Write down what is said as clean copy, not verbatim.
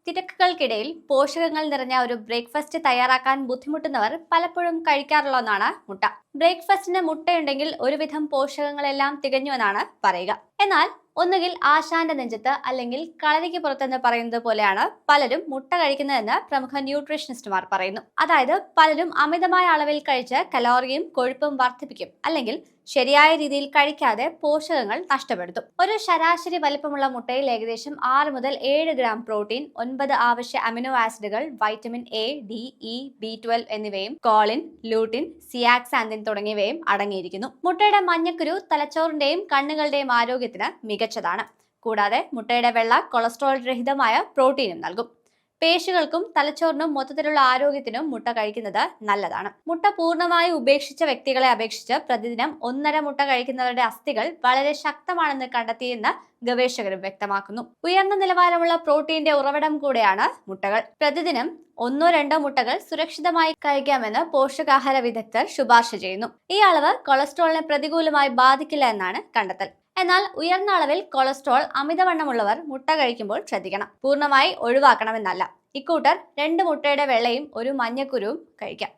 തിരക്കുകൾക്കിടയിൽ പോഷകങ്ങൾ നിറഞ്ഞ ഒരു ബ്രേക്ക്ഫാസ്റ്റ് തയ്യാറാക്കാൻ ബുദ്ധിമുട്ടുന്നവർ പലപ്പോഴും കഴിക്കാറുള്ള ഒന്നാണ് മുട്ട. ബ്രേക്ക്ഫാസ്റ്റിന് മുട്ടയുണ്ടെങ്കിൽ ഒരുവിധം പോഷകങ്ങളെല്ലാം തികഞ്ഞുവെന്നാണ് പറയുക. എന്നാൽ ഒന്നുകിൽ ആശാന്റെ നെഞ്ചത്ത് അല്ലെങ്കിൽ കളരിക്ക് പുറത്തെന്ന് പറയുന്നത് പോലെയാണ് പലരും മുട്ട കഴിക്കുന്നതെന്ന് പ്രമുഖ ന്യൂട്രീഷനിസ്റ്റുമാർ പറയുന്നു. അതായത് പലരും അമിതമായ അളവിൽ കഴിച്ച് കലോറിയും കൊഴുപ്പും വർദ്ധിപ്പിക്കും, അല്ലെങ്കിൽ ശരിയായ രീതിയിൽ കഴിക്കാതെ പോഷകങ്ങൾ നഷ്ടപ്പെടുത്തും. ഒരു ശരാശരി വലിപ്പമുള്ള മുട്ടയിൽ ഏകദേശം 6 മുതൽ 7 ഗ്രാം പ്രോട്ടീൻ, 9 ആവശ്യ അമിനോ ആസിഡുകൾ, vitamin A, D, E, B12 എന്നിവയും കോളിൻ, ലൂട്ടിൻ, സിയാക്സാന്തിൻ തുടങ്ങിയവയും അടങ്ങിയിരിക്കുന്നു. മുട്ടയുടെ മഞ്ഞക്കുരു തലച്ചോറിന്റെയും കണ്ണുകളുടെയും ആരോഗ്യത്തിന് മികച്ചതാണ്. കൂടാതെ മുട്ടയുടെ വെള്ള കൊളസ്ട്രോൾ രഹിതമായ പ്രോട്ടീനും നൽകും. പേശികൾക്കും തലച്ചോറിനും മൊത്തത്തിലുള്ള ആരോഗ്യത്തിനും മുട്ട കഴിക്കുന്നത് നല്ലതാണ്. മുട്ട പൂർണ്ണമായി ഉപേക്ഷിച്ച വ്യക്തികളെ അപേക്ഷിച്ച് പ്രതിദിനം 1.5 മുട്ട കഴിക്കുന്നവരുടെ അസ്ഥികൾ വളരെ ശക്തമാണെന്ന് കണ്ടെത്തിയെന്ന് ഗവേഷകരും വ്യക്തമാക്കുന്നു. ഉയർന്ന നിലവാരമുള്ള പ്രോട്ടീന്റെ ഉറവിടം കൂടെയാണ് മുട്ടകൾ. പ്രതിദിനം 1-2 മുട്ടകൾ സുരക്ഷിതമായി കഴിക്കാമെന്ന് പോഷകാഹാര വിദഗ്ധർ ശുപാർശ ചെയ്യുന്നു. ഈ അളവ് കൊളസ്ട്രോളിനെ പ്രതികൂലമായി ബാധിക്കില്ല എന്നാണ് കണ്ടെത്തൽ. എന്നാൽ ഉയർന്ന അളവിൽ കൊളസ്ട്രോൾ അമിതവണ്ണമുള്ളവർ മുട്ട കഴിക്കുമ്പോൾ ശ്രദ്ധിക്കണം. പൂർണ്ണമായി ഒഴിവാക്കണമെന്നല്ല. ഇക്കൂട്ടർ 2 മുട്ടയുടെ വെള്ളയും 1 മഞ്ഞക്കുരുവും കഴിക്കാം.